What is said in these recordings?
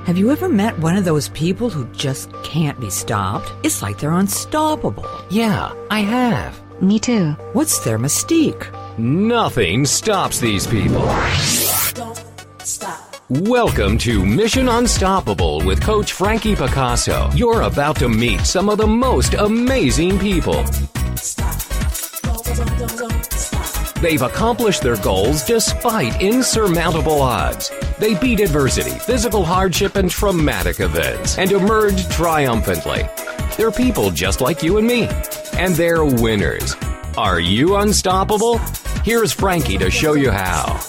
Have you ever met one of those people who just can't be stopped? It's like they're unstoppable. Yeah, I have. Me too. What's their mystique? Nothing stops these people. Don't stop. Welcome to Mission Unstoppable with Coach Frankie Picasso. You're about to meet some of the most amazing people. Stop. Don't stop. They've accomplished their goals despite insurmountable odds. They beat adversity, physical hardship, and traumatic events, and emerged triumphantly. They're people just like you and me, and they're winners. Are you unstoppable? Here's Frankie to show you how.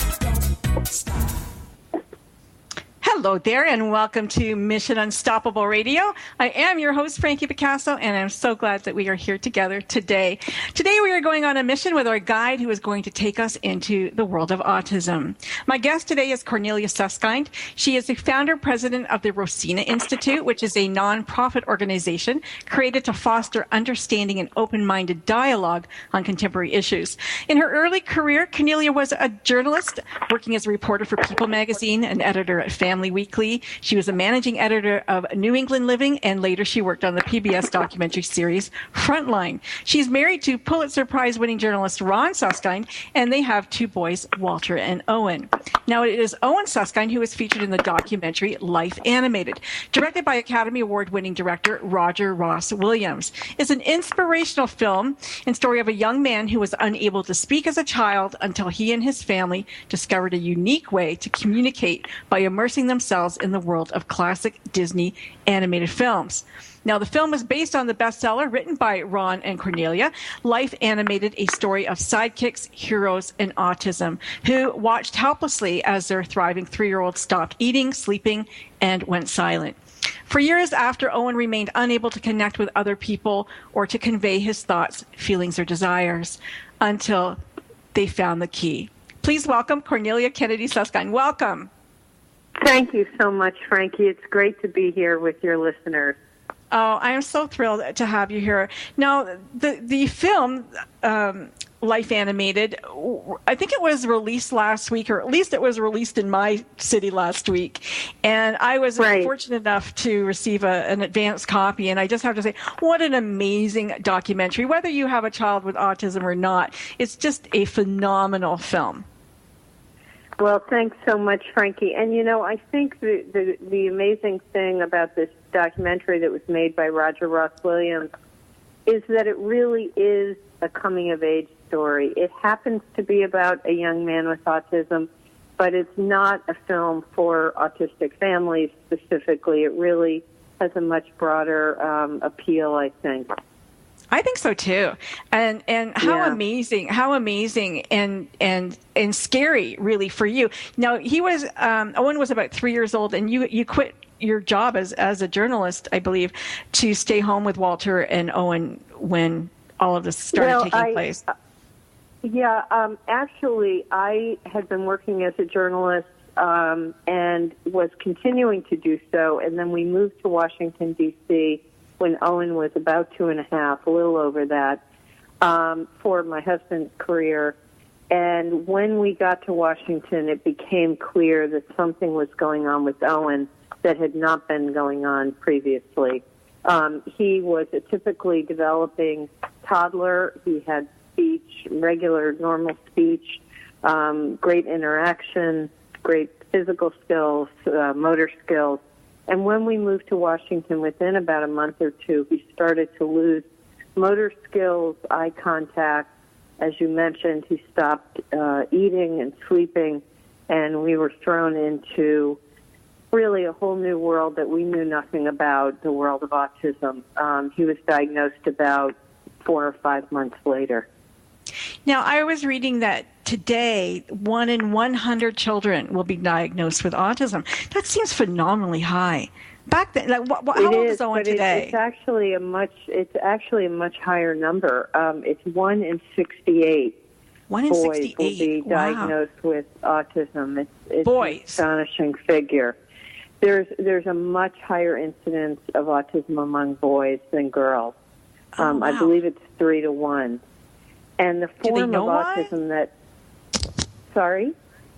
Hello there, and welcome to Mission Unstoppable Radio. I am your host, Frankie Picasso, and I'm so glad that we are here together today. Today we are going on a mission with our guide who is going to take us into the world of autism. My guest today is Cornelia Suskind. She is the founder president of the Rosina Institute, which is a nonprofit organization created to foster understanding and open-minded dialogue on contemporary issues. In her early career, Cornelia was a journalist working as a reporter for People magazine, an editor at Family Weekly. She was a managing editor of New England Living, and later she worked on the PBS documentary series Frontline. She's married to Pulitzer Prize winning journalist Ron Suskind, and they have two boys, Walter and Owen. Now, it is Owen Suskind who is featured in the documentary Life Animated, directed by Academy Award winning director Roger Ross Williams. It's an inspirational film and story of a young man who was unable to speak as a child until he and his family discovered a unique way to communicate by immersing themselves in the world of classic Disney animated films. Now, the film was based on the bestseller written by Ron and Cornelia, Life Animated, a story of sidekicks, heroes, and autism, who watched helplessly as their thriving 3-year-old stopped eating, sleeping, and went silent. For years after, Owen remained unable to connect with other people or to convey his thoughts, feelings, or desires until they found the key. Please welcome Cornelia Kennedy Suskind. Welcome. Thank you so much, Frankie. It's great to be here with your listeners. Oh, I am so thrilled to have you here. Now, the film, Life Animated, I think it was released last week, or at least it was released in my city last week. And I was fortunate enough to receive an advance copy. And I just have to say, what an amazing documentary. Whether you have a child with autism or not, it's just a phenomenal film. Well, thanks so much, Frankie. And, you know, I think the amazing thing about this documentary that was made by Roger Ross Williams is that it really is a coming-of-age story. It happens to be about a young man with autism, but it's not a film for autistic families specifically. It really has a much broader appeal, I think. I think so too, and how amazing and scary really for you. Now Owen was about 3 years old, and you quit your job as a journalist, I believe, to stay home with Walter and Owen when all of this started taking place. Actually, I had been working as a journalist and was continuing to do so, and then we moved to Washington, D.C., when Owen was about 2.5, a little over that, for my husband's career. And when we got to Washington, it became clear that something was going on with Owen that had not been going on previously. He was a typically developing toddler. He had speech, regular, normal speech, great interaction, great physical skills, motor skills. And when we moved to Washington, within about a month or two, he started to lose motor skills, eye contact. As you mentioned, he stopped eating and sleeping, and we were thrown into really a whole new world that we knew nothing about, the world of autism. He was diagnosed about 4 or 5 months later. Now, I was reading that today, 1 in 100 children will be diagnosed with autism. That seems phenomenally high. Back then, how old is Owen today? It's actually a much higher number. It's 1 in 68. 1 in boys 68 will be diagnosed with autism. It's boys. An astonishing figure. There's a much higher incidence of autism among boys than girls. I believe it's 3 to 1. And the form of autism that... Sorry?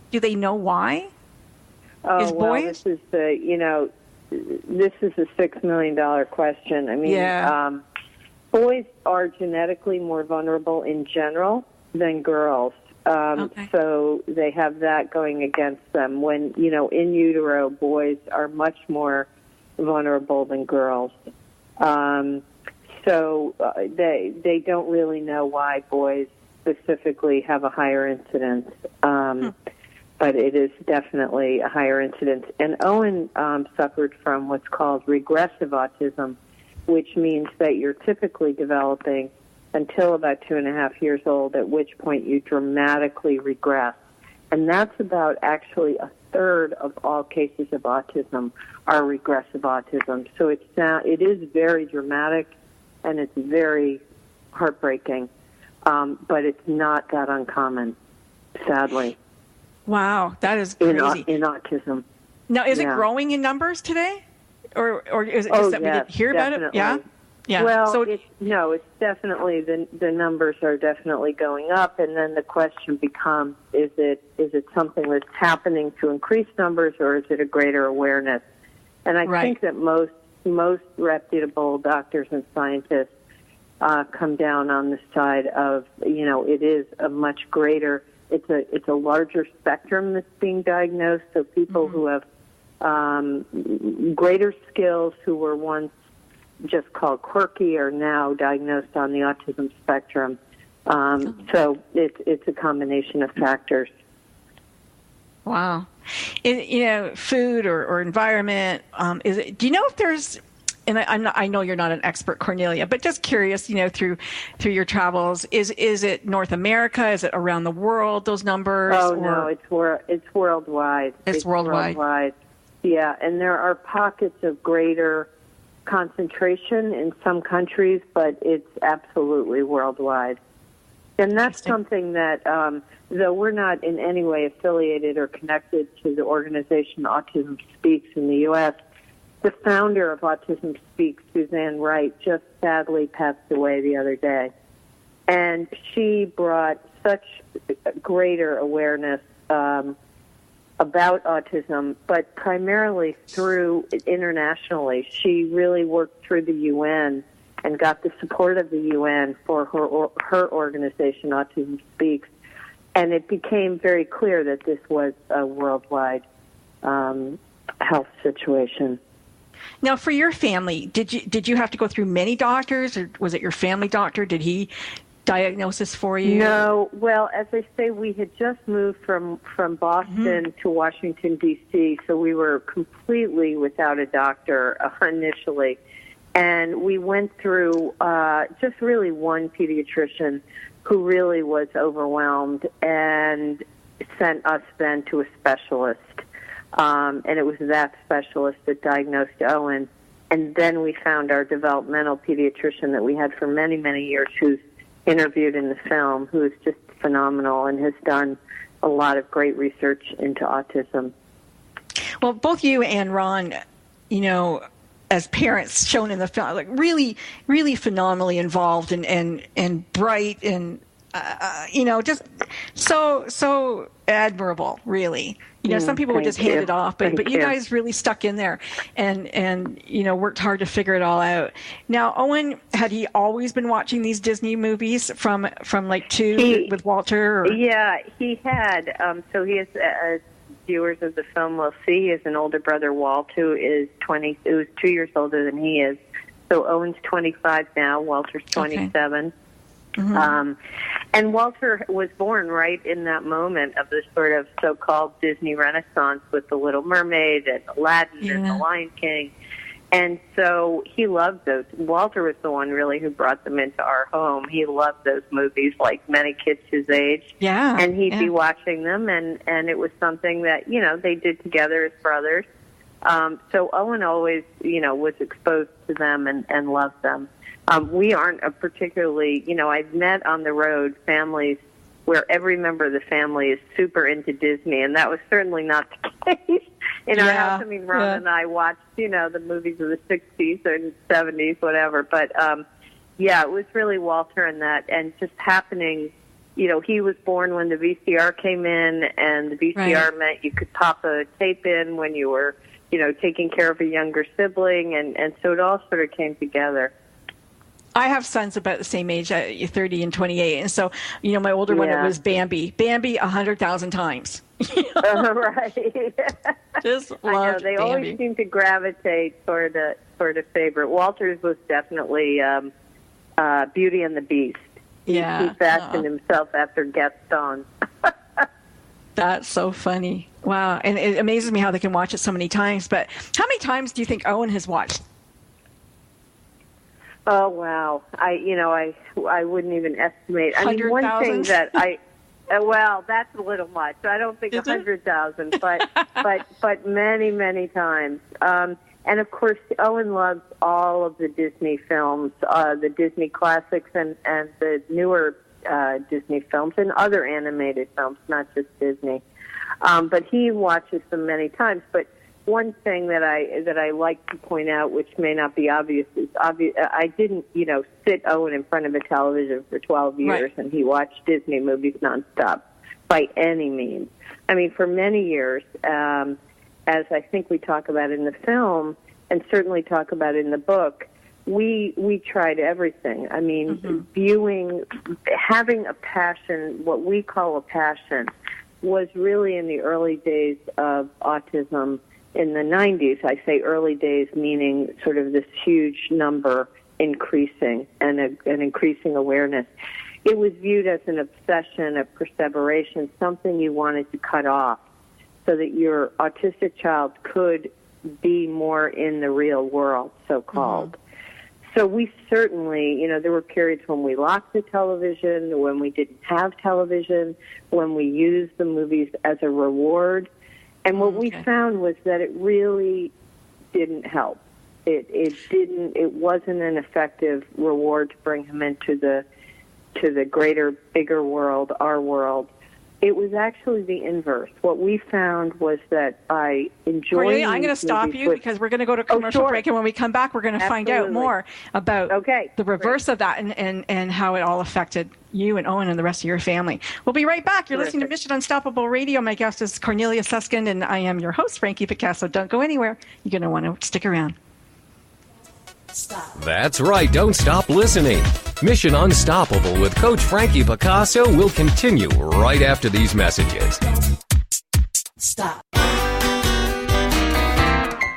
Do they know why? Oh, well, this is this is a $6 million question. I mean, boys are genetically more vulnerable in general than girls. So they have that going against them. When, in utero, boys are much more vulnerable than girls. So they don't really know why boys specifically have a higher incidence. But it is definitely a higher incidence. And Owen suffered from what's called regressive autism, which means that you're typically developing until about 2.5 years old, at which point you dramatically regress. And that's about actually a third of all cases of autism are regressive autism. So it is very dramatic and it's very heartbreaking, but it's not that uncommon, sadly. Wow, that is crazy. In autism. Now, is it growing in numbers today? Or is it just that we didn't hear about it? Yeah? Yeah. Well, so it's definitely, the numbers are definitely going up, and then the question becomes, is it something that's happening to increase numbers, or is it a greater awareness? And I think that most reputable doctors and scientists come down on the side of, it is a much greater, it's a larger spectrum that's being diagnosed, so people who have greater skills who were once just called quirky are now diagnosed on the autism spectrum. So it's a combination of factors. Wow. Food or environment, do you know if there's, and I know you're not an expert, Cornelia, but just curious, through your travels, is it North America? Is it around the world, those numbers? Oh, no, it's worldwide. It's worldwide. Yeah, and there are pockets of greater concentration in some countries, but it's absolutely worldwide. And that's something that, though we're not in any way affiliated or connected to the organization Autism Speaks in the U.S., the founder of Autism Speaks, Suzanne Wright, just sadly passed away the other day. And she brought such greater awareness about autism, but primarily through internationally. She really worked through the UN and got the support of the UN for her organization, Autism Speaks. And it became very clear that this was a worldwide health situation. Now, for your family, did you have to go through many doctors, or was it your family doctor? Did he diagnose this for you? No. Well, as I say, we had just moved from Boston to Washington, D.C., so we were completely without a doctor initially. And we went through just really one pediatrician who really was overwhelmed and sent us then to a specialist. And it was that specialist that diagnosed Owen. And then we found our developmental pediatrician that we had for many, many years, who's interviewed in the film, who is just phenomenal and has done a lot of great research into autism. Well, both you and Ron, as parents shown in the film, like really, really phenomenally involved and bright and, just so admirable, really. Some people would just hand it off, but you guys really stuck in there and worked hard to figure it all out. Now, Owen, had he always been watching these Disney movies from like 2 with Walter? Or? Yeah, he had. So he has, as viewers of the film will see, he has an older brother, Walt, who's 2 years older than he is. So Owen's 25 now, Walter's 27. Okay. And Walter was born right in that moment of the sort of so-called Disney Renaissance with The Little Mermaid and Aladdin and The Lion King. And so he loved those. Walter was the one really who brought them into our home. He loved those movies like many kids his age. Yeah. And he'd be watching them, and it was something that, they did together as brothers. So Owen always, was exposed to them and loved them. We aren't a particularly, I've met on the road families where every member of the family is super into Disney, and that was certainly not the case in our house. I mean, Ron and I watched, the movies of the 60s and 70s, whatever. But, it was really Walter and that, and just happening, he was born when the VCR came in, and the VCR meant you could pop a tape in when you were taking care of a younger sibling, and so it all sort of came together. I have sons about the same age, 30 and 28, and so, my older one, it was Bambi 100,000 times. Right. Just loved I know, they Bambi. always seem to gravitate toward a favorite. Walter's was definitely Beauty and the Beast. He fashioned himself after Gaston. That's so funny. Wow. And it amazes me how they can watch it so many times. But how many times do you think Owen has watched? Oh, wow. I wouldn't even estimate. I mean, one 100,000? thing that well, that's a little much. I don't think 100,000, but many, many times. And of course, Owen loves all of the Disney films, the Disney classics and the newer Disney films and other animated films, not just Disney. But he watches them many times. But one thing that I like to point out, which may not be obvious, is I didn't, sit Owen in front of a television for 12 years Right. and he watched Disney movies nonstop by any means. I mean, for many years, as I think we talk about in the film and certainly talk about in the book, we tried everything. I mean, having a passion, what we call a passion, was really in the early days of autism in the 90s. I say early days meaning sort of this huge number increasing and an increasing awareness. It was viewed as an obsession, a perseveration, something you wanted to cut off so that your autistic child could be more in the real world, so-called. So we certainly, there were periods when we locked the television, when we didn't have television, when we used the movies as a reward. And what we found was that it really didn't help. It wasn't an effective reward to bring him into the greater, bigger world, our world. It was actually the inverse. What we found was that by enjoying Cornelia, I'm going to stop you because we're going to go to commercial break, and when we come back, we're going to find out more about the reverse of that and how it all affected you and Owen and the rest of your family. We'll be right back. You're listening to Mission Unstoppable Radio. My guest is Cornelia Suskind, and I am your host, Frankie Picasso. Don't go anywhere. You're going to want to stick around. Stop. That's right. Don't stop listening. Mission Unstoppable with Coach Frankie Picasso will continue right after these messages. Stop.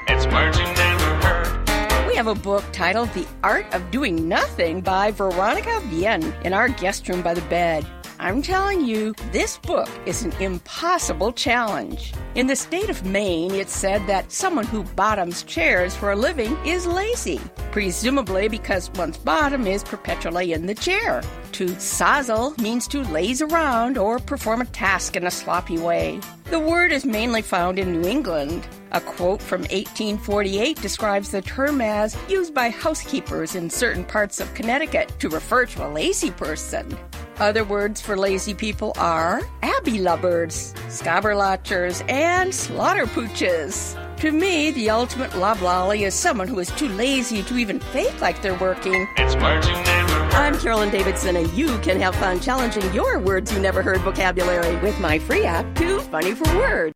It's words you never heard. We have a book titled The Art of Doing Nothing by Veronica Bien in our guest room by the bed. I'm telling you, this book is an impossible challenge. In the state of Maine, it's said that someone who bottoms chairs for a living is lazy, presumably because one's bottom is perpetually in the chair. To sozzle means to laze around or perform a task in a sloppy way. The word is mainly found in New England. A quote from 1848 describes the term as used by housekeepers in certain parts of Connecticut to refer to a lazy person. Other words for lazy people are abbey-lubbers, scabberlatchers, and slaughter-pooches. To me, the ultimate loblolly is someone who is too lazy to even fake like they're working. It's words you never heard. I'm Carolyn Davidson, and you can have fun challenging your words you never heard vocabulary with my free app, Too Funny for Words.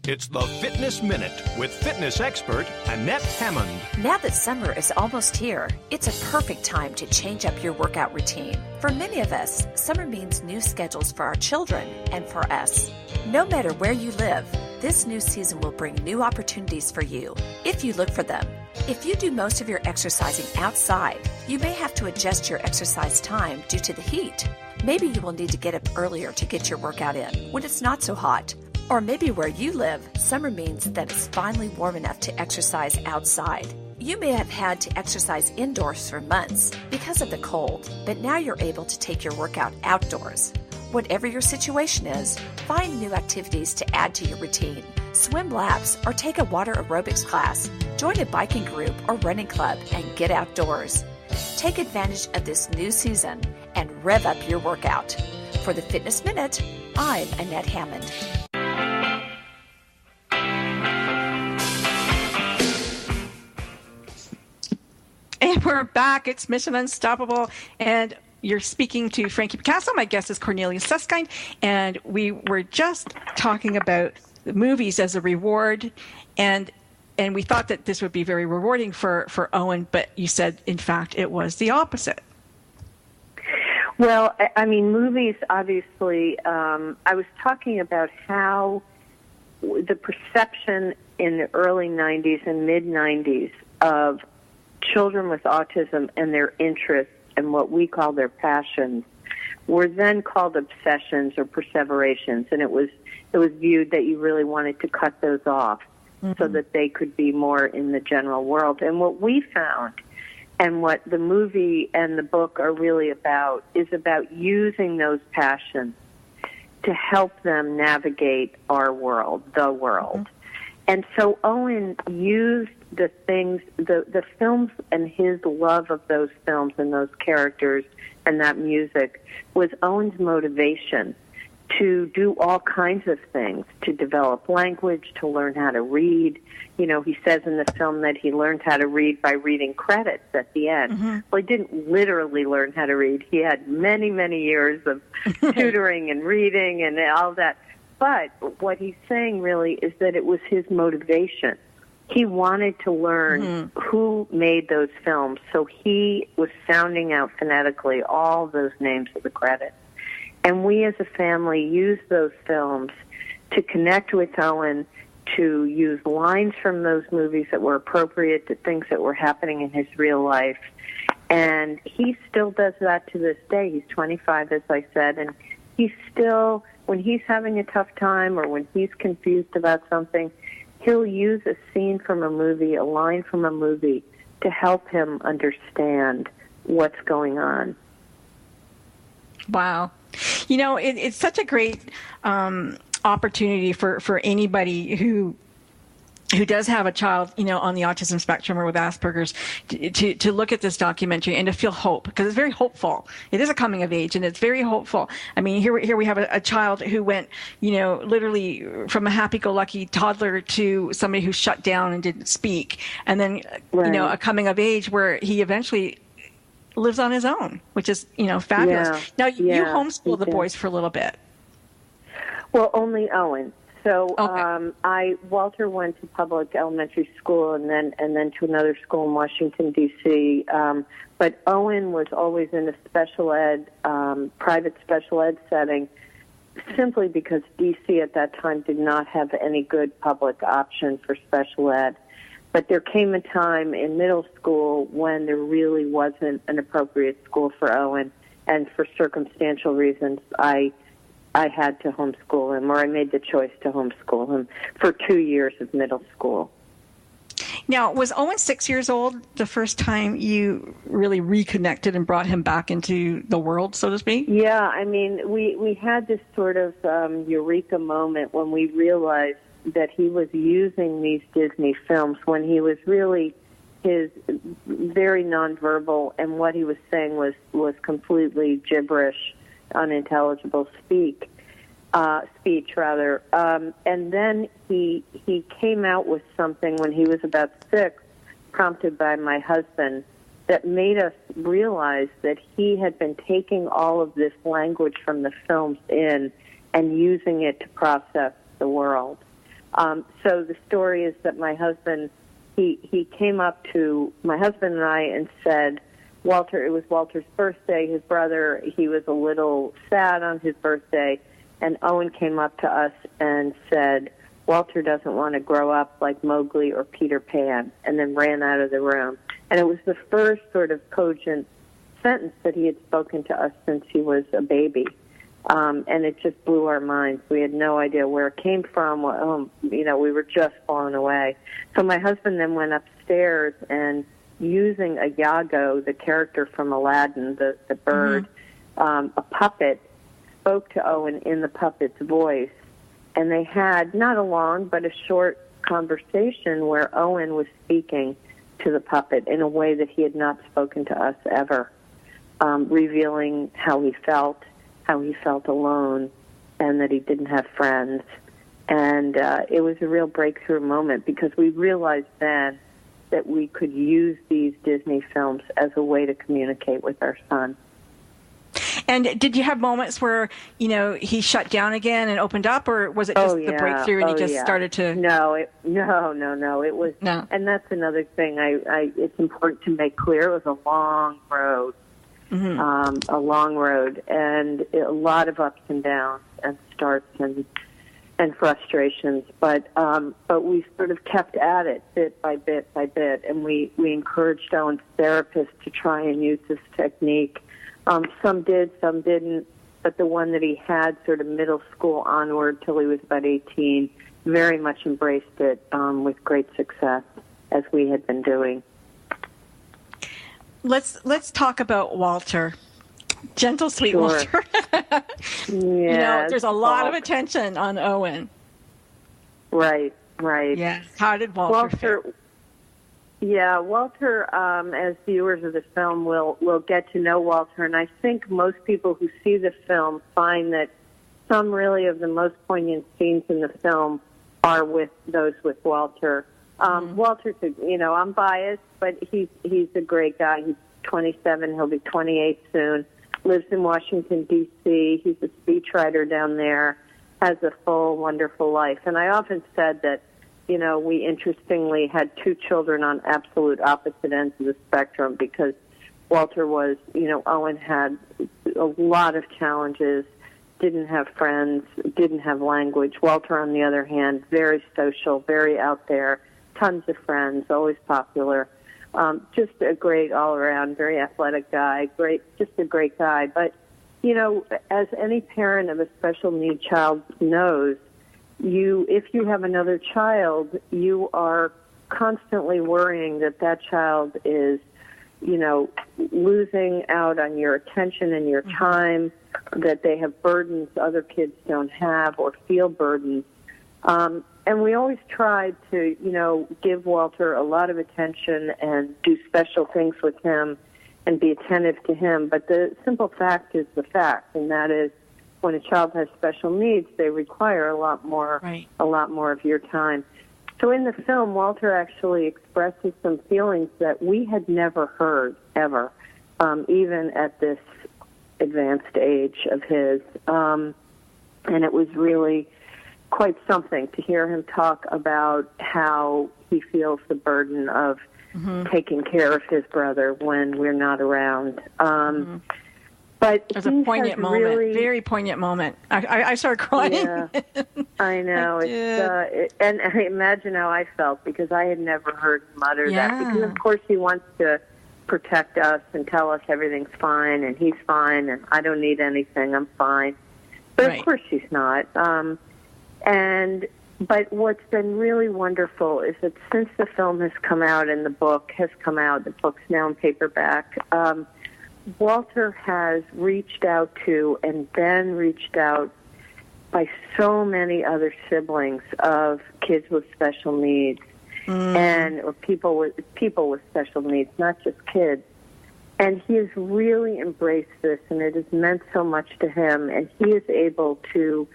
It's the Fitness Minute with fitness expert Annette Hammond. Now that summer is almost here, it's a perfect time to change up your workout routine. For many of us, summer means new schedules for our children and for us. No matter where you live, this new season will bring new opportunities for you if you look for them. If you do most of your exercising outside, you may have to adjust your exercise time due to the heat. Maybe you will need to get up earlier to get your workout in when it's not so hot. Or maybe where you live, summer means that it's finally warm enough to exercise outside. You may have had to exercise indoors for months because of the cold, but now you're able to take your workout outdoors. Whatever your situation is, find new activities to add to your routine. Swim laps or take a water aerobics class. Join a biking group or running club and get outdoors. Take advantage of this new season and rev up your workout. For the Fitness Minute, I'm Annette Hammond. And we're back. It's Mission Unstoppable. And you're speaking to Frankie Picasso. My guest is Cornelia Suskind. And we were just talking about the movies as a reward. And and we thought that this would be very rewarding for Owen, but you said, in fact, it was the opposite. Well, I mean, movies, obviously, I was talking about how the perception in the early 90s and mid-90s of children with autism and their interests and what we call their passions were then called obsessions or perseverations, and it was viewed that you really wanted to cut those off so that they could be more in the general world. And what we found, and what the movie and the book are really about, is about using those passions to help them navigate our world, the world. And so Owen used the things, the films, and his love of those films and those characters and that music was Owen's motivation to do all kinds of things, to develop language, to learn how to read. You know, he says in the film that he learned how to read by reading credits at the end. Well, he didn't literally learn how to read. He had many, many years of tutoring and reading and all that. But what he's saying really is that it was his motivation. He wanted to learn who made those films, so he was sounding out phonetically all those names of the credits. And we as a family used those films to connect with Owen, to use lines from those movies that were appropriate to things that were happening in his real life. And he still does that to this day. He's 25, as I said, and he still, when he's having a tough time or when he's confused about something, he'll use a scene from a movie, a line from a movie, to help him understand what's going on. Wow. You know, it's such a great opportunity for anybody who does have a child, you know, on the autism spectrum or with Asperger's, to look at this documentary and to feel hope, because it's very hopeful. It is a coming of age, and it's very hopeful. I mean, here we have a child who went, you know, literally from a happy-go-lucky toddler to somebody who shut down and didn't speak, and then, you know, a coming of age where he eventually lives on his own, which is, you know, fabulous. Now, you homeschool the boys for a little bit. Well, only Owen. So Walter went to public elementary school and then to another school in Washington, D.C. But Owen was always in a special ed, private special ed setting, simply because D.C. at that time did not have any good public option for special ed. But there came a time in middle school when there really wasn't an appropriate school for Owen, and for circumstantial reasons, I had to homeschool him, or I made the choice to homeschool him for 2 years of middle school. Now, was Owen 6 years old the first time you really reconnected and brought him back into the world, so to speak? Yeah, I mean, we had this sort of eureka moment when we realized that he was using these Disney films when he was really very nonverbal, and what he was saying was completely gibberish, unintelligible speech. And then he came out with something when he was about 6, prompted by my husband, that made us realize that he had been taking all of this language from the films in and using it to process the world. So the story is that my husband, he came up to my husband and I and said, Walter, it was Walter's birthday, his brother, he was a little sad on his birthday, and Owen came up to us and said, Walter doesn't want to grow up like Mowgli or Peter Pan, and then ran out of the room. And it was the first sort of cogent sentence that he had spoken to us since he was a baby. And it just blew our minds. We had no idea where it came from. You know, we were just blown away. So my husband then went upstairs and, using a Yago, the character from Aladdin, the bird, a puppet, spoke to Owen in the puppet's voice. And they had not a long but a short conversation where Owen was speaking to the puppet in a way that he had not spoken to us ever, revealing how he felt alone, and that he didn't have friends. And it was a real breakthrough moment, because we realized then that we could use these Disney films as a way to communicate with our son. And did you have moments where, he shut down again and opened up, or was it just the breakthrough and he just started to? No. It was, no. And that's another thing it's important to make clear. It was a long road, a long road, and a lot of ups and downs and starts and frustrations. But we sort of kept at it bit by bit by bit, and we encouraged Owen's therapist to try and use this technique. Some did, some didn't, but the one that he had sort of middle school onward till he was about 18 very much embraced it with great success, as we had been doing. Let's talk about Walter. Gentle, sweet Sure. Walter. Yeah, there's a lot of attention on Owen. Right. Yes. How did Walter fare? Yeah, Walter, as viewers of the film, will get to know Walter, and I think most people who see the film find that some really of the most poignant scenes in the film are with those with Walter. Walter's, I'm biased, but he's a great guy. He's 27, he'll be 28 soon, lives in Washington, D.C., he's a speechwriter down there, has a full, wonderful life. And I often said that, we interestingly had two children on absolute opposite ends of the spectrum, because Walter was, Owen had a lot of challenges, didn't have friends, didn't have language. Walter, on the other hand, very social, very out there, tons of friends, always popular. Just a great all-around, very athletic guy, just a great guy. But, as any parent of a special need child knows, if you have another child, you are constantly worrying that child is, losing out on your attention and your time, that they have burdens other kids don't have or feel burdens. And we always tried to, give Walter a lot of attention and do special things with him and be attentive to him. But the simple fact is the fact, and that is, when a child has special needs, they require a lot more of your time. So in the film, Walter actually expresses some feelings that we had never heard ever, even at this advanced age of his. And it was really quite something to hear him talk about how he feels the burden of taking care of his brother when we're not around. But there's a poignant moment, very poignant moment. I started crying. Yeah, I know. And I imagine how I felt, because I had never heard him utter that. Because, of course, he wants to protect us and tell us everything's fine and he's fine and I don't need anything, I'm fine. But, of course, he's not. But what's been really wonderful is that since the film has come out and the book has come out, the book's now in paperback, Walter has reached out to and been reached out by so many other siblings of kids with special needs or people with special needs, not just kids. And he has really embraced this, and it has meant so much to him. And he is able to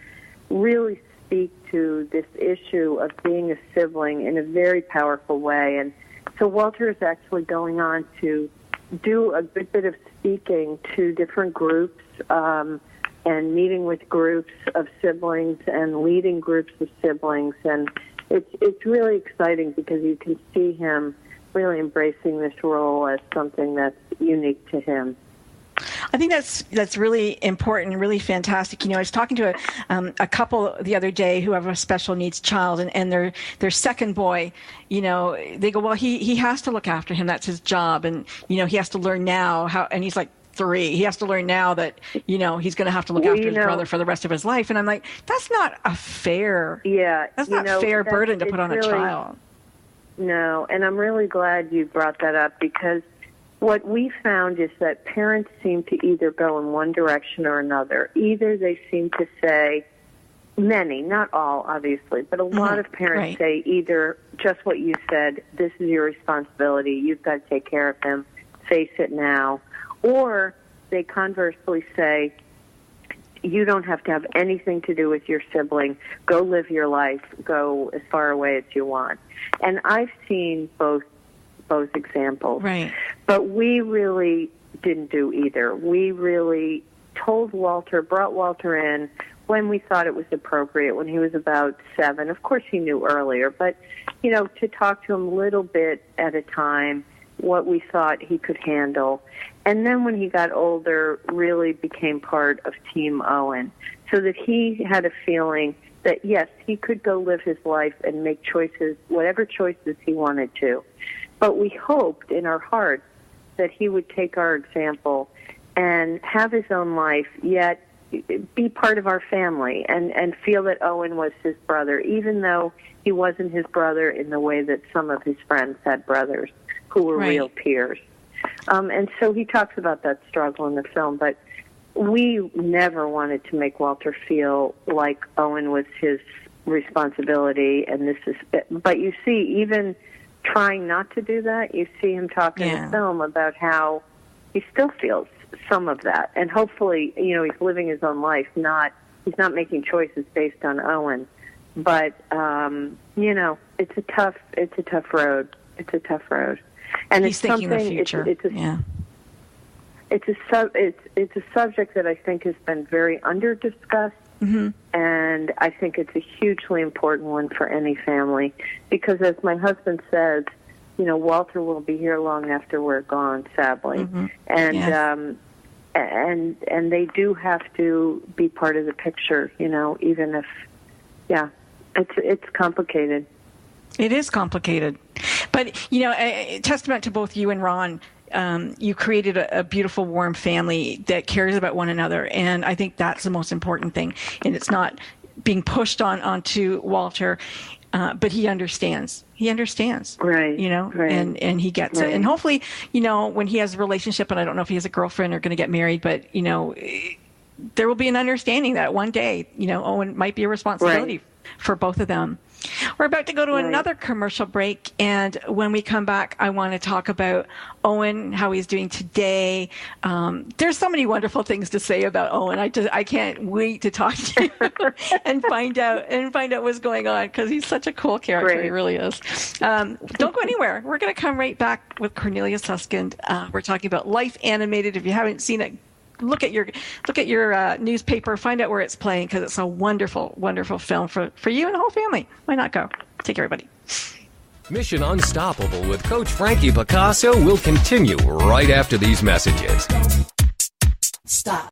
really speak to this issue of being a sibling in a very powerful way. And so Walter is actually going on to do a good bit of speaking to different groups and meeting with groups of siblings and leading groups of siblings. And it's really exciting because you can see him really embracing this role as something that's unique to him. I think that's really important and really fantastic. I was talking to a couple the other day who have a special needs child, and their second boy, they go, well, he has to look after him. That's his job. And, he has to learn now how, and he's like 3. He has to learn now that, he's going to have to look after his brother for the rest of his life. And I'm like, that's not a fair, fair burden to put on a child. No, and I'm really glad you brought that up, because what we found is that parents seem to either go in one direction or another. Either they seem to say, many, not all, obviously, but a lot of parents say either just what you said, this is your responsibility, you've got to take care of him, face it now, or they conversely say, you don't have to have anything to do with your sibling, go live your life, go as far away as you want. And I've seen both examples. Right. But we really didn't do either. We really brought Walter in when we thought it was appropriate, when he was about 7. Of course, he knew earlier, but, to talk to him a little bit at a time, what we thought he could handle. And then when he got older, really became part of Team Owen, so that he had a feeling that, yes, he could go live his life and make choices, whatever choices he wanted to. But we hoped in our hearts that he would take our example and have his own life, yet be part of our family and feel that Owen was his brother, even though he wasn't his brother in the way that some of his friends had brothers who were real peers. And so he talks about that struggle in the film, but we never wanted to make Walter feel like Owen was his responsibility, and this is. But you see, even trying not to do that, you see him talk in the film about how he still feels some of that, and hopefully, he's living his own life. He's not making choices based on Owen, but it's a tough road. It's a tough road, and he's thinking the future. It's a subject that I think has been very under-discussed, and I think it's a hugely important one for any family, because as my husband says, Walter will be here long after we're gone, sadly, and they do have to be part of the picture, even if, it's complicated. It is complicated, but a testament to both you and Ron. You created a beautiful, warm family that cares about one another, and I think that's the most important thing. And it's not being pushed onto Walter, but he understands. He understands, right? And he gets it. And hopefully, when he has a relationship, and I don't know if he has a girlfriend or going to get married, but there will be an understanding that one day, Owen might be a responsibility for both of them. We're about to go to another commercial break, and when we come back, I want to talk about Owen, how he's doing today. There's so many wonderful things to say about Owen. I can't wait to talk to you and find out what's going on, because he's such a cool character. He really is. Don't go anywhere. We're going to come right back with Cornelia Suskind. We're talking about Life Animated. If you haven't seen it, look at your newspaper, find out where it's playing, because it's a wonderful, wonderful film for you and the whole family. Why not go? Take care, everybody. Mission Unstoppable with Coach Frankie Picasso will continue right after these messages. Stop.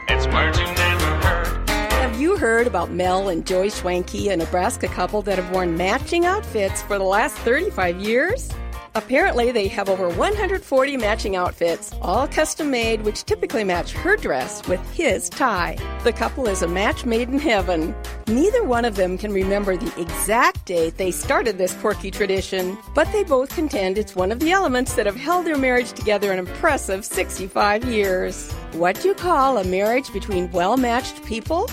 It's words you never heard. Have you heard about Mel and Joy Schwanke, a Nebraska couple that have worn matching outfits for the last 35 years? Apparently, they have over 140 matching outfits, all custom-made, which typically match her dress with his tie. The couple is a match made in heaven. Neither one of them can remember the exact date they started this quirky tradition, but they both contend it's one of the elements that have held their marriage together an impressive 65 years. What do you call a marriage between well-matched people?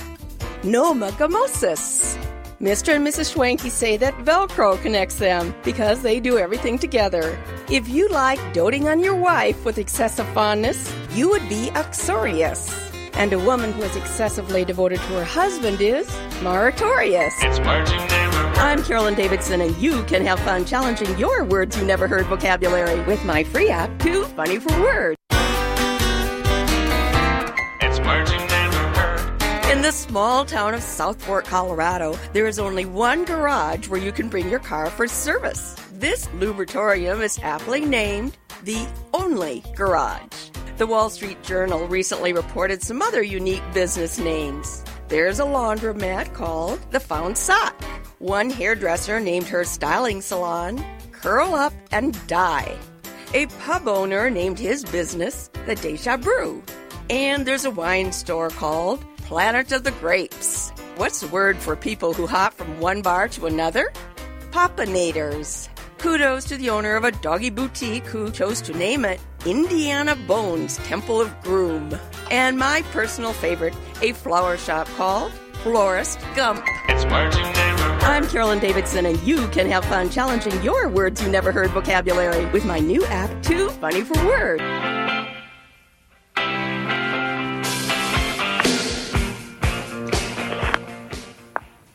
Nomagamosis. Mr. and Mrs. Schwanke say that Velcro connects them because they do everything together. If you like doting on your wife with excessive fondness, you would be uxorious. And a woman who is excessively devoted to her husband is meritorious. It's words you never heard. I'm Carolyn Davidson, and you can have fun challenging your words you never heard vocabulary with my free app, Too Funny for Words. It's words you never heard. In the small town of South Fork, Colorado, there is only one garage where you can bring your car for service. This lubritorium is aptly named the Only Garage. The Wall Street Journal recently reported some other unique business names. There's a laundromat called the Found Sock. One hairdresser named her styling salon Curl Up and Dye. A pub owner named his business the Deja Brew. And there's a wine store called Planet of the Grapes. What's the word for people who hop from one bar to another? Popinators. Kudos to the owner of a doggy boutique who chose to name it Indiana Bones Temple of Groom. And my personal favorite, a flower shop called Florist Gump. It's words you never heard. I'm Carolyn Davidson, and you can have fun challenging your words you never heard vocabulary with my new app, Too Funny for Words.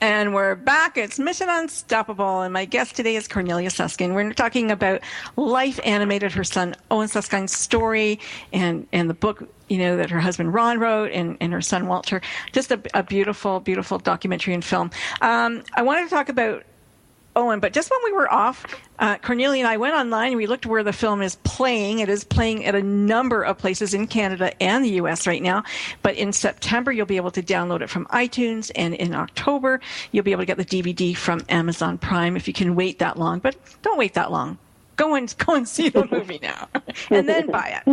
And we're back back. It's Mission Unstoppable, and my guest today is Cornelia Suskind. We're talking about Life Animated, her son Owen Suskind's story, and the book, that her husband Ron wrote, and her son Walter. Just a beautiful, beautiful documentary and film. I wanted to talk about Owen, but just when we were off, Cornelia and I went online and we looked where the film is playing. It is playing at a number of places in Canada and the U.S. right now, but in September you'll be able to download it from iTunes, and in October you'll be able to get the DVD from Amazon Prime if you can wait that long, but don't wait that long. Go and see the movie now, and then buy it,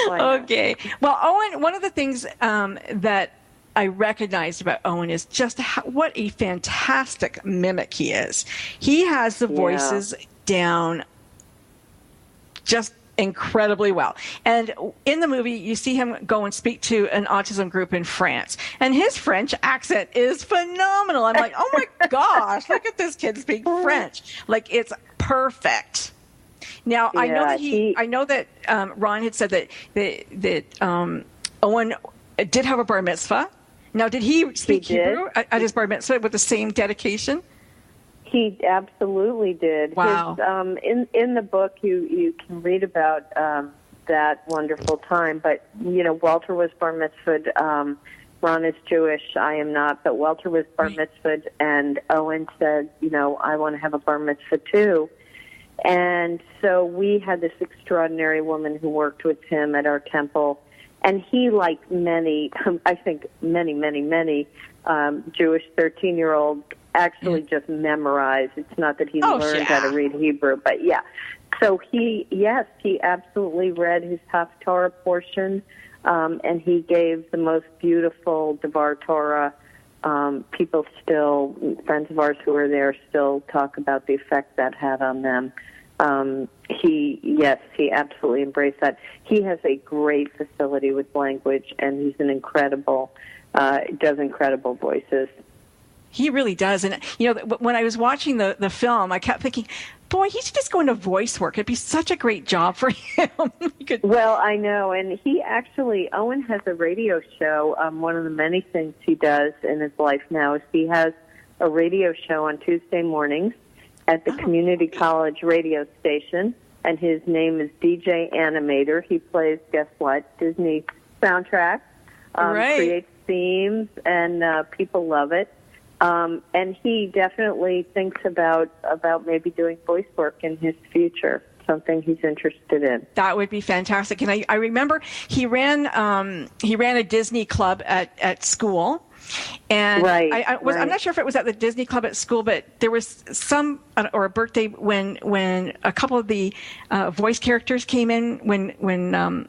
Right. Okay. Well, Owen, one of the things that I recognized about Owen is just what a fantastic mimic he is. He has the voices down just incredibly well. And in the movie, you see him go and speak to an autism group in France. And his French accent is phenomenal. I'm like, oh my gosh, look at this kid speak French. Like, it's perfect. Now, I know that Ron had said that Owen did have a bar mitzvah. Now, did he speak Hebrew at his bar mitzvah with the same dedication? He absolutely did. Wow. In the book, you can read about that wonderful time. But, Walter was bar mitzvahed. Ron is Jewish. I am not. But Walter was bar mitzvahed. And Owen said, I want to have a bar mitzvah too. And so we had this extraordinary woman who worked with him at our temple. And he, like many, I think many Jewish 13-year-olds, actually just memorized. It's not that he learned how to read Hebrew, but yeah. So he absolutely read his Haftarah portion, and he gave the most beautiful Devar Torah. People still, friends of ours who were there, still talk about the effect that had on them. He absolutely embraced that. He has a great facility with language, and he's does incredible voices. He really does. And, when I was watching the film, I kept thinking, boy, he should just go into voice work. It'd be such a great job for him. Well, I know. And Owen has a radio show. One of the many things he does in his life now is he has a radio show on Tuesday mornings at the community college radio station, and his name is DJ Animator. He plays, guess what, Disney soundtracks, creates themes, and people love it. And he definitely thinks about maybe doing voice work in his future, something he's interested in. That would be fantastic. And I remember he ran a Disney club at school. And I'm not sure if it was at the Disney Club at school, but there was a birthday when a couple of the voice characters came in, when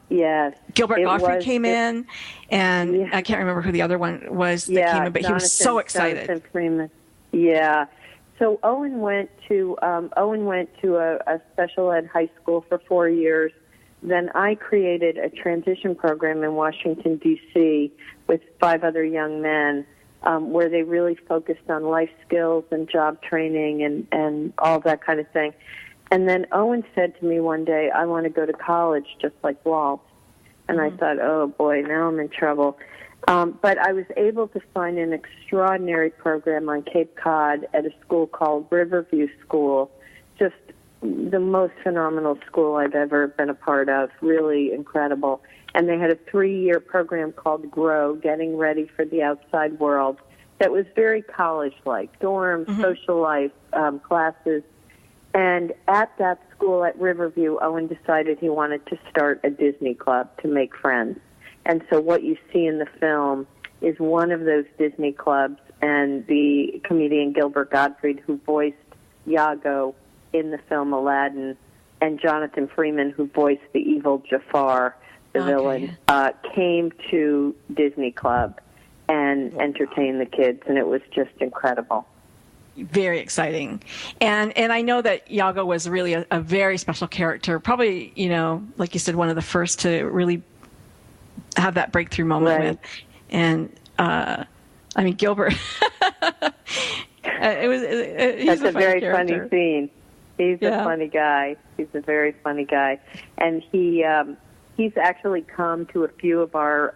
Gilbert Gottfried came in, and I can't remember who the other one was that came in, but he was so excited. Jonathan Freeman. Yeah. So Owen went to a special ed high school for 4 years. Then I created a transition program in Washington, D.C. with 5 other young men where they really focused on life skills and job training and all that kind of thing. And then Owen said to me one day, I want to go to college just like Walt. And I thought, oh, boy, now I'm in trouble. But I was able to find an extraordinary program on Cape Cod at a school called Riverview School, just the most phenomenal school I've ever been a part of, really incredible. And they had a 3-year program called GROW, Getting Ready for the Outside World, that was very college-like, dorms, social life, classes. And at that school at Riverview, Owen decided he wanted to start a Disney club to make friends. And so what you see in the film is one of those Disney clubs, and the comedian Gilbert Gottfried, who voiced Iago in the film Aladdin, and Jonathan Freeman, who voiced the evil Jafar, the villain, came to Disney Club and entertained the kids, and it was just incredible. Very exciting. And I know that Iago was really a very special character, probably, like you said, one of the first to really have that breakthrough moment with. And, Gilbert, That's a very character. Funny scene. He's a funny guy. He's a very funny guy. And he He's actually come to a few of our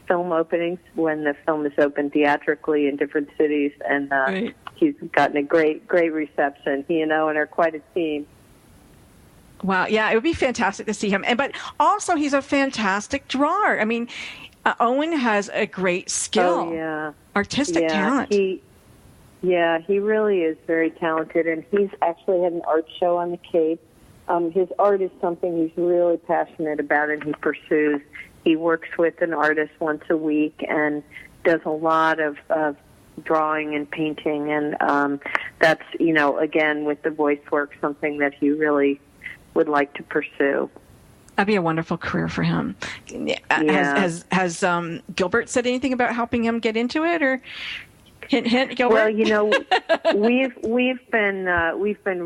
film openings when the film is open theatrically in different cities, and he's gotten a great reception. He and Owen are quite a team. Wow, yeah, it would be fantastic to see him. But also, he's a fantastic drawer. I mean, Owen has a great skill, artistic talent. He really is very talented, and he's actually had an art show on the Cape. His art is something he's really passionate about, and he pursues. He works with an artist once a week and does a lot of drawing and painting, and that's, again, with the voice work, something that he really would like to pursue. That'd be a wonderful career for him. Has Gilbert said anything about helping him get into it, or hint, Gilbert? Well, we've been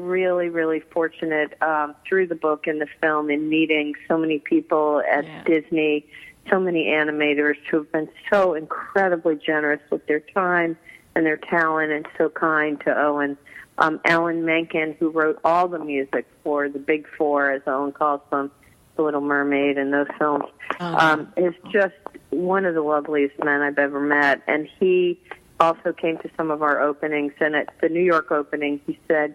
really, really fortunate through the book and the film in meeting so many people at Disney, so many animators who have been so incredibly generous with their time and their talent, and so kind to Owen. Alan Menken, who wrote all the music for the Big Four, as Owen calls them, The Little Mermaid and those films, is just one of the loveliest men I've ever met. And he also came to some of our openings, and at the New York opening, he said,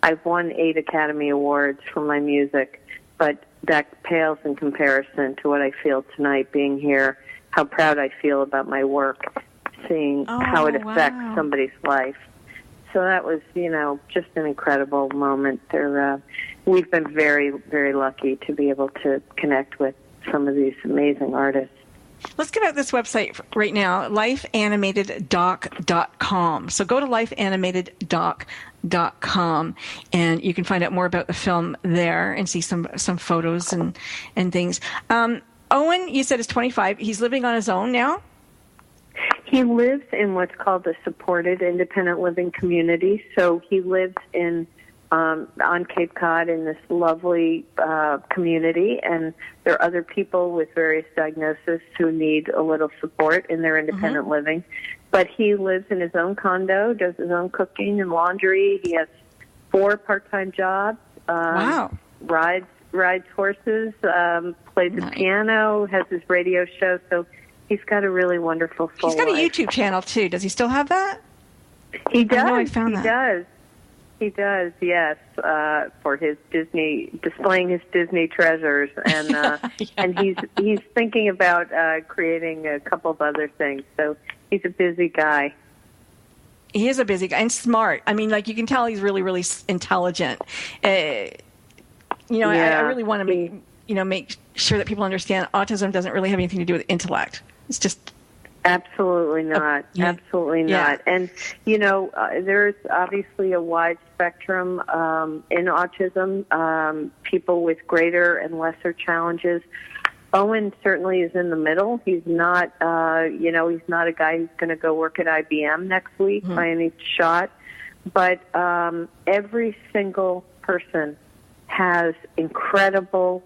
I've won 8 Academy Awards for my music, but that pales in comparison to what I feel tonight being here, how proud I feel about my work, seeing how it affects somebody's life. So that was, just an incredible moment. We've been very, very lucky to be able to connect with some of these amazing artists. Let's give out this website right now, lifeanimateddoc.com. So go to lifeanimateddoc.com, and you can find out more about the film there and see some photos and things. Owen, you said, is 25. He's living on his own now? He lives in what's called the supported independent living community. So he lives in on Cape Cod in this lovely community, and there are other people with various diagnoses who need a little support in their independent living. But he lives in his own condo, does his own cooking and laundry. He has 4 part-time jobs. Rides horses, plays the piano, has his radio show. So he's got a really wonderful full life. He's got a YouTube channel, too. Does he still have that? He does. I know I found that. He does, yes, for his displaying his Disney treasures, and and he's thinking about creating a couple of other things. So he's a busy guy. He is a busy guy and smart. I mean, you can tell he's really, really intelligent. I really want to make sure that people understand autism doesn't really have anything to do with intellect. It's just absolutely not. Absolutely not. And there's obviously a wide spectrum in autism. People with greater and lesser challenges. Owen certainly is in the middle. He's not, he's not a guy who's going to go work at IBM next week by any shot. But every single person has incredible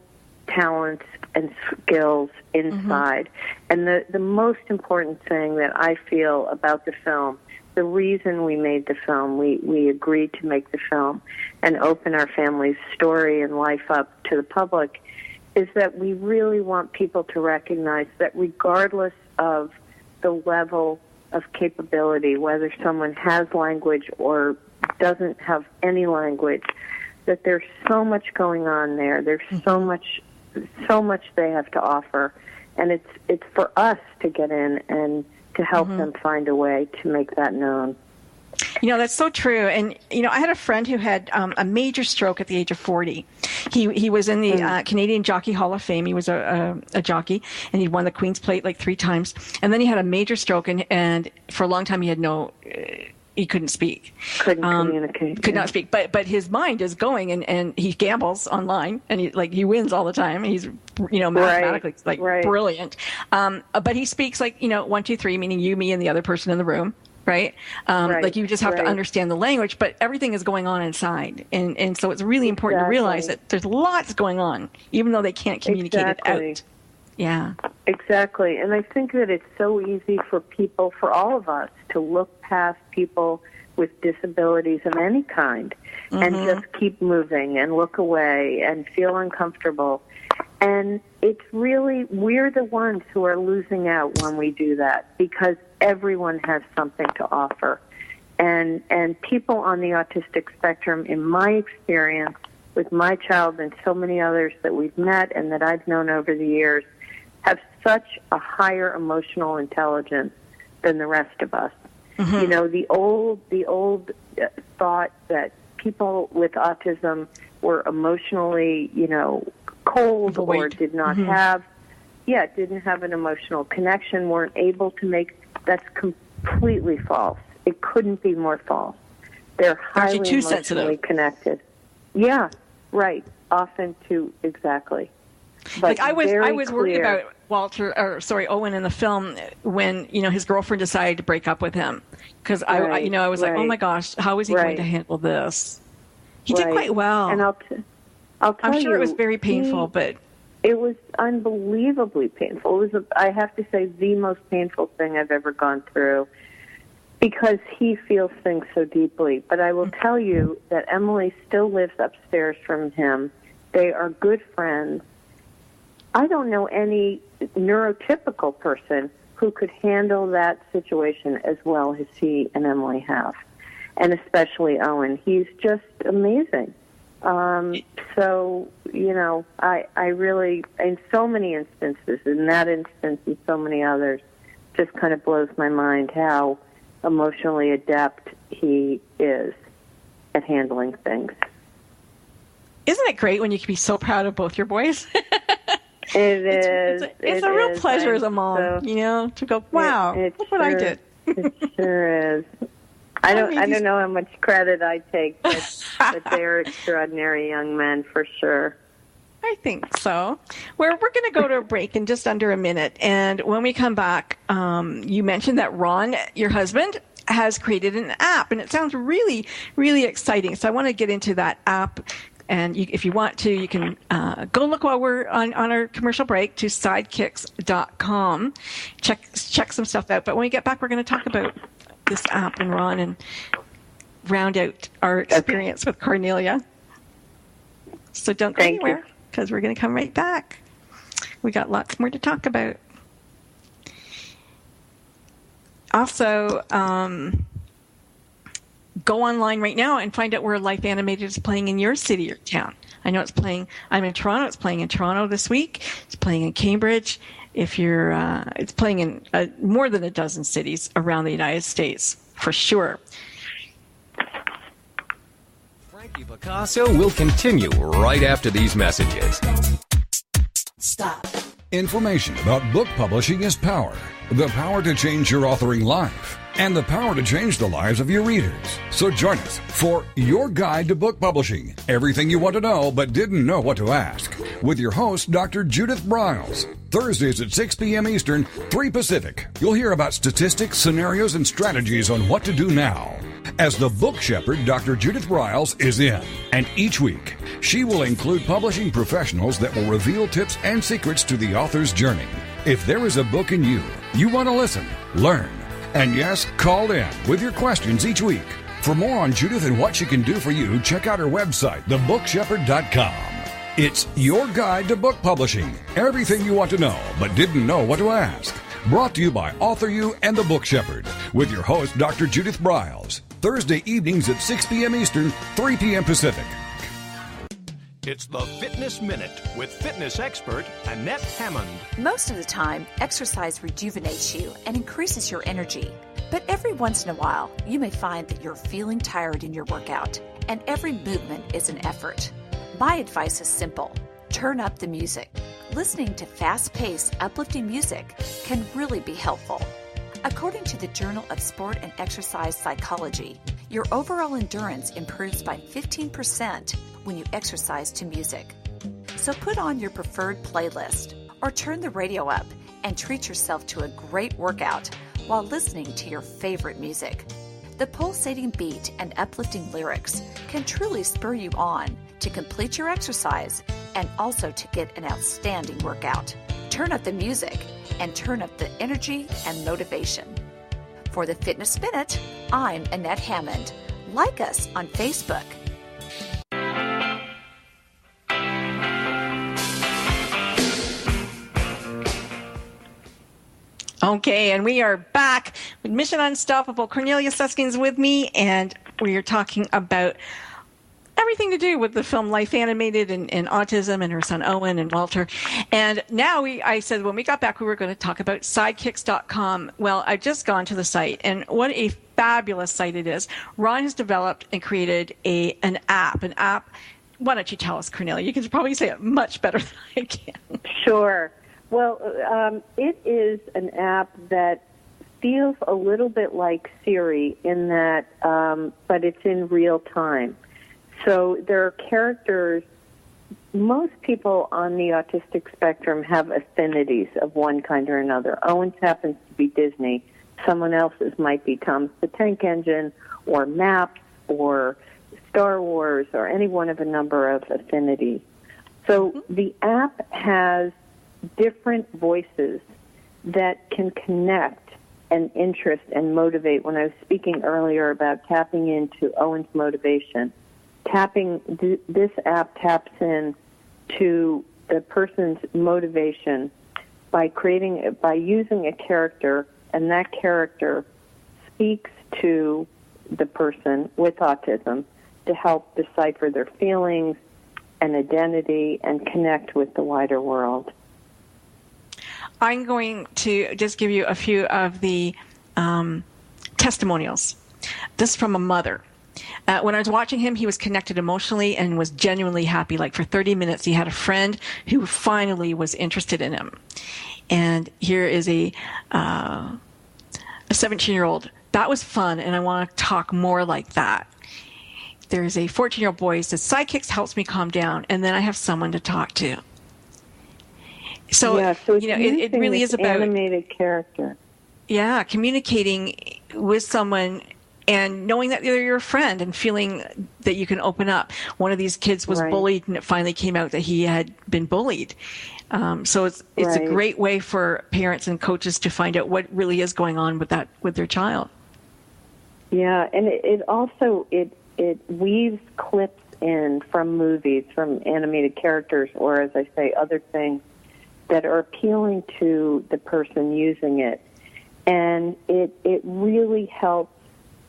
talents and skills inside. And the most important thing that I feel about the film, the reason we made the film, we agreed to make the film and open our family's story and life up to the public, is that we really want people to recognize that regardless of the level of capability, whether someone has language or doesn't have any language, that there's so much going on there. There's so much they have to offer, and it's for us to get in and to help them find a way to make that known. That's so true. And I had a friend who had a major stroke at the age of 40. He was in the Canadian Jockey Hall of Fame. He was a jockey, and he'd won the Queen's Plate 3 times. And then he had a major stroke, and for a long time he had he couldn't speak. Couldn't communicate. Could not speak. But his mind is going, and he gambles online, and he wins all the time. He's mathematically brilliant. But he speaks 1, 2, 3, meaning you, me, and the other person in the room. Right? You just have to understand the language, but everything is going on inside. And so it's really important to realize that there's lots going on, even though they can't communicate it out. Yeah. Exactly. And I think that it's so easy for people, for all of us, to look past people with disabilities of any kind and just keep moving and look away and feel uncomfortable. And it's really, we're the ones who are losing out when we do that, because everyone has something to offer. And people on the autistic spectrum, in my experience with my child and so many others that we've met and that I've known over the years, have such a higher emotional intelligence than the rest of us. Mm-hmm. You know, the old thought that people with autism were emotionally, you know, cold or did not didn't have an emotional connection, weren't able to make, that's completely false. It couldn't be more false. They're highly emotionally sensitive. Connected. Yeah, right. Often too, exactly. But like I was worried about Owen in the film when, you know, his girlfriend decided to break up with him, because I was like, oh my gosh, how is he going to handle this? He did quite well, and I'll tell I'm sure you, it was very painful, but it was unbelievably painful. It was, I have to say, the most painful thing I've ever gone through, because he feels things so deeply. But I will tell you that Emily still lives upstairs from him. They are good friends. I don't know any neurotypical person who could handle that situation as well as he and Emily have, and especially Owen. He's just amazing. So, you know, I really, in so many instances, in that instance and so many others, just kind of blows my mind how emotionally adept he is at handling things. Isn't it great when you can be so proud of both your boys? It is. It's a real pleasure as a mom, you know, to go, wow, look what I did. It sure is. I don't know how much credit I take, but they're extraordinary young men for sure. I think so. We're going to go to a break in just under a minute, and when we come back, you mentioned that Ron, your husband, has created an app, and it sounds really, really exciting. So I want to get into that app. And if you want to, you can go look while we're on our commercial break to sidekicks.com. Check some stuff out. But when we get back, we're going to talk about this app and Ron and round out our experience with Cornelia. So don't go anywhere, because we're going to come right back. We got lots more to talk about. Also, go online right now and find out where Life Animated is playing in your city or town. I know it's playing. I'm in Toronto. It's playing in Toronto this week. It's playing in Cambridge. If you're, it's playing in more than a dozen cities around the United States, for sure. Frankie Picasso will continue right after these messages. Stop. Information about book publishing is power. The power to change your authoring life, and the power to change the lives of your readers. So join us for Your Guide to Book Publishing. Everything you want to know but didn't know what to ask. With your host, Dr. Judith Briles. Thursdays at 6 p.m. Eastern, 3 Pacific. You'll hear about statistics, scenarios, and strategies on what to do now. As the book shepherd, Dr. Judith Briles is in. And each week, she will include publishing professionals that will reveal tips and secrets to the author's journey. If there is a book in you want to listen, learn, and yes, call in with your questions each week. For more on Judith and what she can do for you, check out her website, thebookshepherd.com. It's your guide to book publishing. Everything you want to know, but didn't know what to ask. Brought to you by Author You and The Book Shepherd, with your host, Dr. Judith Briles. Thursday evenings at 6 p.m. Eastern, 3 p.m. Pacific. It's the Fitness Minute with fitness expert Annette Hammond. Most of the time, exercise rejuvenates you and increases your energy. But every once in a while, you may find that you're feeling tired in your workout, and every movement is an effort. My advice is simple. Turn up the music. Listening to fast-paced, uplifting music can really be helpful. According to the Journal of Sport and Exercise Psychology, your overall endurance improves by 15% when you exercise to music. So put on your preferred playlist or turn the radio up and treat yourself to a great workout while listening to your favorite music. The pulsating beat and uplifting lyrics can truly spur you on to complete your exercise and also to get an outstanding workout. Turn up the music and turn up the energy and motivation. For the Fitness Minute, I'm Annette Hammond. Like us on Facebook. Okay, and we are back with Mission Unstoppable. Cornelia Suskind's with me, and we are talking about everything to do with the film Life Animated and autism and her son Owen and Walter. And now I said when we got back we were going to talk about sidekicks.com. Well, I've just gone to the site, and what a fabulous site it is. Ron has developed and created an app. Why don't you tell us, Cornelia? You can probably say it much better than I can. Sure. Well, it is an app that feels a little bit like Siri in that, but it's in real time. So there are characters. Most people on the autistic spectrum have affinities of one kind or another. Owen's happens to be Disney. Someone else's might be Thomas the Tank Engine or Maps or Star Wars or any one of a number of affinities. So the app has different voices that can connect and interest and motivate. When I was speaking earlier about tapping into Owen's motivation, this app taps in to the person's motivation by using a character, and that character speaks to the person with autism to help decipher their feelings and identity and connect with the wider world. I'm going to just give you a few of the testimonials. This is from a mother. When I was watching him, he was connected emotionally and was genuinely happy. Like for 30 minutes, he had a friend who finally was interested in him. And here is a 17-year-old. That was fun, and I want to talk more like that. There's a 14-year-old boy who says, Sidekicks helps me calm down, and then I have someone to talk to. So, it really is about animated character. Yeah, communicating with someone and knowing that they're your friend and feeling that you can open up. One of these kids was bullied, and it finally came out that he had been bullied. So it's a great way for parents and coaches to find out what really is going on with their child. Yeah, and it also weaves clips in from movies, from animated characters, or as I say, other things that are appealing to the person using it. And it really helps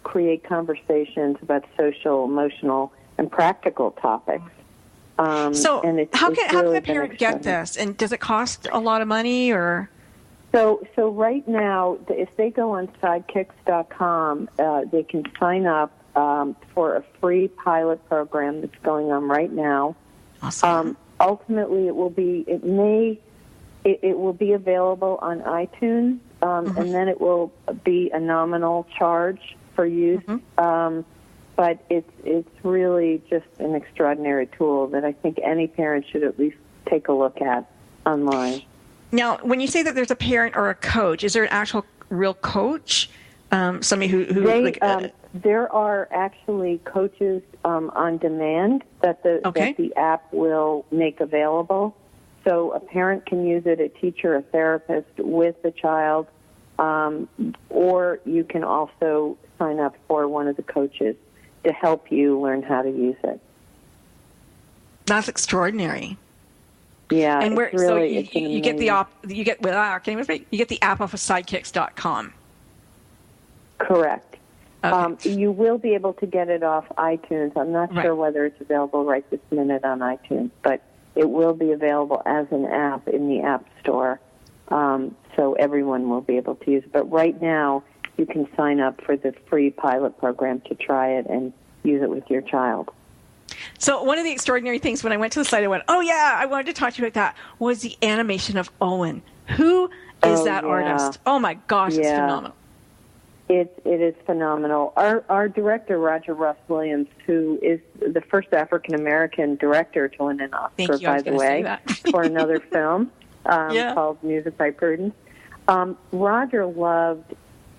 create conversations about social, emotional, and practical topics. So how can a parent get this? And does it cost a lot of money? Or So right now, if they go on sidekicks.com, they can sign up for a free pilot program that's going on right now. Awesome. Ultimately, it will be available on iTunes, and then it will be a nominal charge for use. But it's really just an extraordinary tool that I think any parent should at least take a look at online. Now, when you say that there's a parent or a coach, is there an actual real coach? Somebody who there are actually coaches on demand that the app will make available. So a parent can use it, a teacher, a therapist with the child, or you can also sign up for one of the coaches to help you learn how to use it. That's extraordinary. Yeah, and it's really, so you get the app off of sidekicks.com. Correct. Okay. You will be able to get it off iTunes. I'm not sure whether it's available right this minute on iTunes, but it will be available as an app in the App Store, so everyone will be able to use it. But right now, you can sign up for the free pilot program to try it and use it with your child. So one of the extraordinary things when I went to the site, I went, oh, yeah, I wanted to talk to you about that, was the animation of Owen. Who is that artist? Oh, my gosh, it's phenomenal. It is phenomenal. Our director, Roger Russ Williams, who is the first African-American director to win an Oscar, by the way, for another film called Music by Prudence. Roger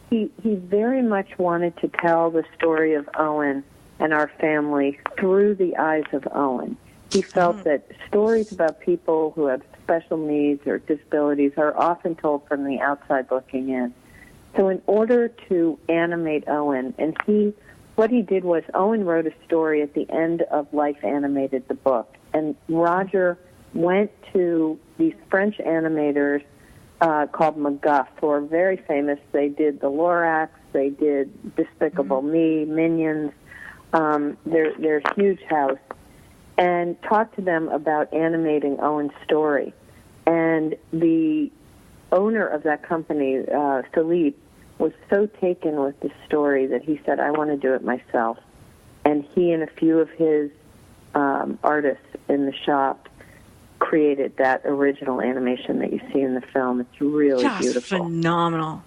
he very much wanted to tell the story of Owen and our family through the eyes of Owen. He felt that stories about people who have special needs or disabilities are often told from the outside looking in. So in order to animate Owen, what he did was Owen wrote a story at the end of Life Animated, the book, and Roger went to these French animators called MacGuff, who are very famous. They did The Lorax, they did Despicable Me, Minions. They're a huge house. And talked to them about animating Owen's story. And the owner of that company, Philippe, was so taken with the story that he said, I want to do it myself. And he and a few of his artists in the shop created that original animation that you see in the film. It's really beautiful. Phenomenal.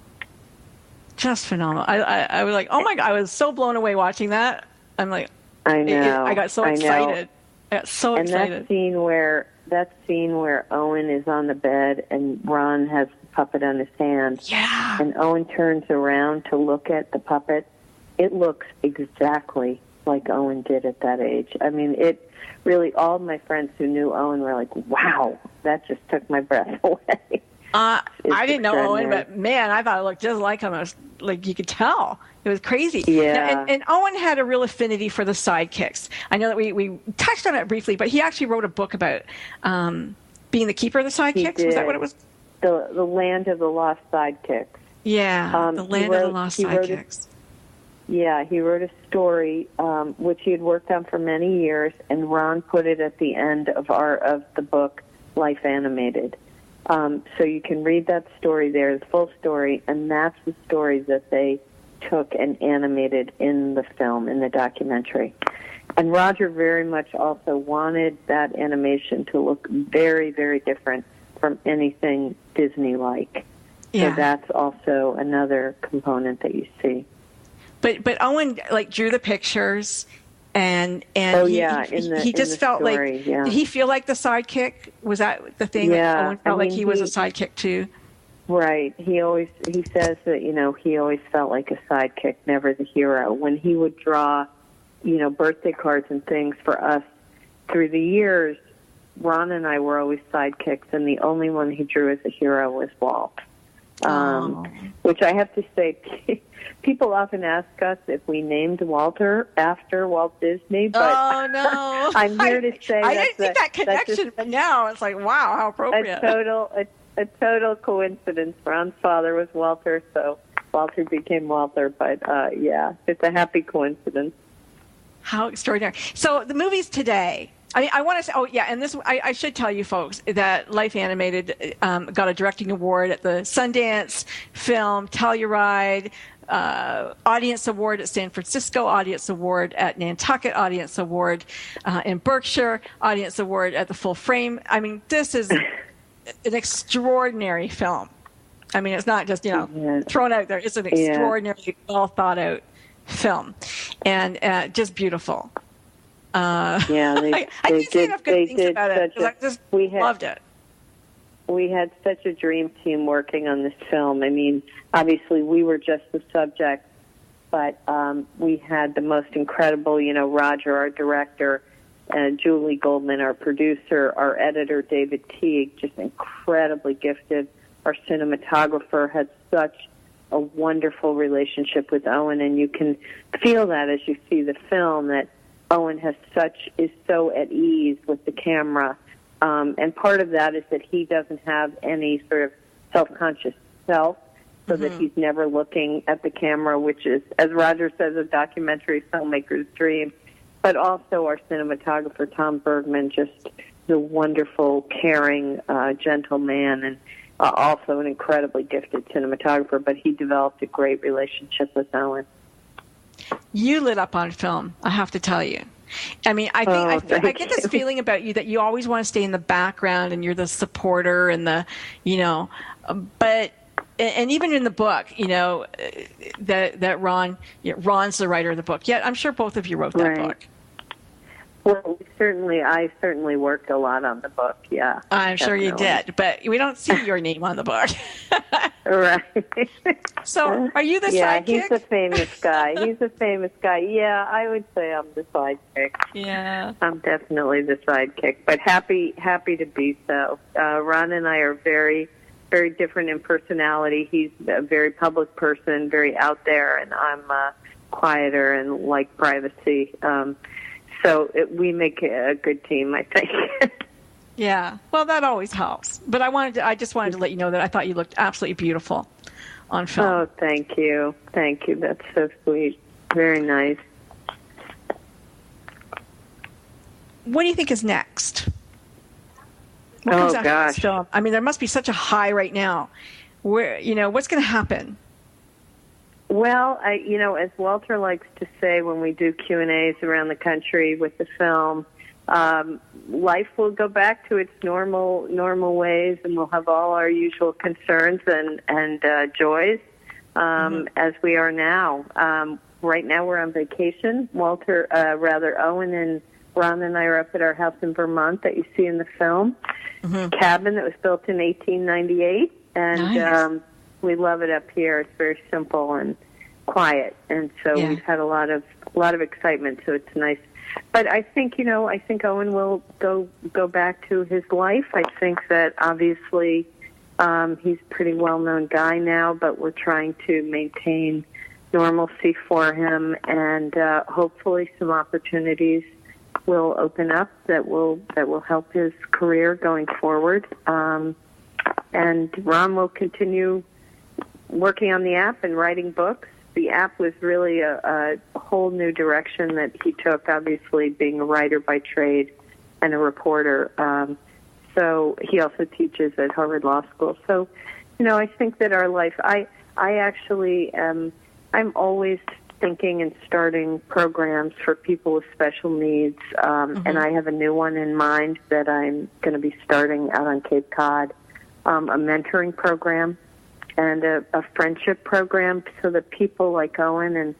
Just phenomenal. I was like, oh my God, I was so blown away watching that. I'm like, I know. I got so excited. I got so excited. And that scene where Owen is on the bed and Ron has the puppet on his hand. Yeah. And Owen turns around to look at the puppet. It looks exactly like Owen did at that age. I mean, it really, all of my friends who knew Owen were like, wow, that just took my breath away. I didn't know Owen, but man, I thought it looked just like him. It was like, you could tell. It was crazy. Yeah. And Owen had a real affinity for the sidekicks. I know that we touched on it briefly, but he actually wrote a book about being the keeper of the sidekicks. Was that what it was? The Land of the Lost Sidekicks. Yeah, the Land of the Lost Sidekicks. He wrote a story which he had worked on for many years, and Ron put it at the end of the book, Life Animated. So you can read that story there, the full story, and that's the story that they took and animated in the film, in the documentary. And Roger very much also wanted that animation to look very, very different from anything Disney-like. Yeah. So that's also another component that you see. But Owen drew the pictures, and he just felt story, like did he feel like the sidekick? Was that the thing? Yeah, that Owen felt like he was a sidekick too. Right. He says that he always felt like a sidekick, never the hero. When he would draw, birthday cards and things for us through the years, Ron and I were always sidekicks, and the only one he drew as a hero was Walt. Which I have to say, people often ask us if we named Walter after Walt Disney, but no. I'm here to say I didn't think that connection, but now it's like, wow, how appropriate. A total coincidence. Ron's father was Walter, so Walter became Walter, but it's a happy coincidence. How extraordinary. So the movies today, I want to say, and this, I should tell you folks that Life Animated got a directing award at the Sundance Film Telluride, Audience Award at San Francisco, Audience Award at Nantucket, Audience Award in Berkshire, Audience Award at the Full Frame. I mean, this is an extraordinary film. I mean, it's not just, thrown out there. It's an extraordinarily well thought out film, and just beautiful. I can't say enough good things about it. I just loved it. We had such a dream team working on this film. I mean, obviously we were just the subject, but we had the most incredible, Roger, our director, and Julie Goldman, our producer, our editor, David Teague, just incredibly gifted. Our cinematographer had such a wonderful relationship with Owen, and you can feel that as you see the film, that Owen is so at ease with the camera. And part of that is that he doesn't have any sort of self-conscious self, so that he's never looking at the camera, which is, as Roger says, a documentary filmmaker's dream. But also our cinematographer, Tom Bergman, just the wonderful, caring, gentle man, and also an incredibly gifted cinematographer. But he developed a great relationship with Owen. You lit up on film, I have to tell you. I mean, I get this feeling about you that you always want to stay in the background and you're the supporter and the, but, and even in the book, that Ron's the writer of the book. Yeah, I'm sure both of you wrote that book. Well, I certainly worked a lot on the book, yeah. I'm sure you did, but we don't see your name on the book. Right. So, are you the sidekick? Yeah, he's a famous guy. Yeah, I would say I'm the sidekick. Yeah. I'm definitely the sidekick, but happy to be so. Ron and I are very, very different in personality. He's a very public person, very out there, and I'm quieter and like privacy. So we make a good team, I think. Yeah. Well, that always helps. But I just wanted to let you know that I thought you looked absolutely beautiful on film. Oh, thank you. Thank you. That's so sweet. Very nice. What do you think is next? What comes after this film? I mean, there must be such a high right now. Where, what's going to happen? Well, as Walter likes to say when we do Q&As around the country with the film, life will go back to its normal ways, and we'll have all our usual concerns and joys as we are now. Right now, we're on vacation. Owen and Ron and I are up at our house in Vermont that you see in the film. Cabin that was built in 1898, and nice. We love it up here. It's very simple and quiet, and so we've had a lot of excitement. So it's nice. But I think Owen will go back to his life. I think that obviously he's a pretty well-known guy now, but we're trying to maintain normalcy for him, and hopefully some opportunities will open up that will help his career going forward. And Ron will continue working on the app and writing books. The app was really a whole new direction that he took, obviously being a writer by trade and a reporter. So he also teaches at Harvard Law School. So, I think that our life, I actually, I'm always thinking and starting programs for people with special needs, and I have a new one in mind that I'm going to be starting out on Cape Cod, a mentoring program and a friendship program so that people like Owen and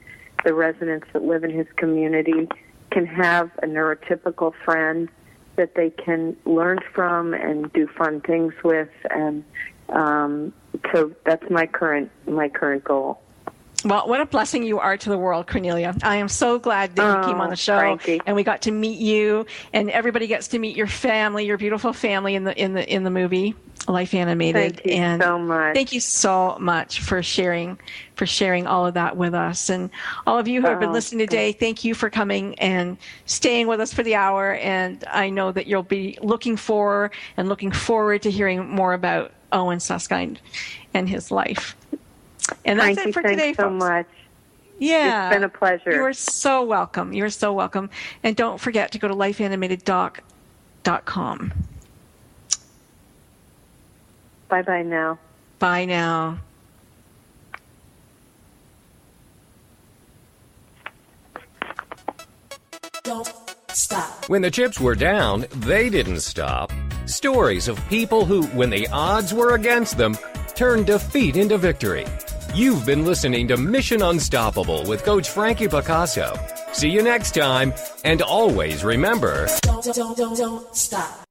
the residents that live in his community can have a neurotypical friend that they can learn from and do fun things with, and so that's my current goal. Well, what a blessing you are to the world, Cornelia. I am so glad that you came on the show, Frankie. And we got to meet you, and everybody gets to meet your family, your beautiful family in the movie Life Animated. Thank you so much. Thank you so much for sharing all of that with us, and all of you who have been listening today. Thank you for coming and staying with us for the hour. And I know that you'll be looking forward to hearing more about Owen Suskind and his life. And that's it for today, folks. Thanks so much. Yeah. It's been a pleasure. You are so welcome. You're so welcome. And don't forget to go to lifeanimateddoc.com. Bye-bye now. Bye now. Don't stop. When the chips were down, they didn't stop. Stories of people who, when the odds were against them, turned defeat into victory. You've been listening to Mission Unstoppable with Coach Frankie Picasso. See you next time, and always remember... Don't stop.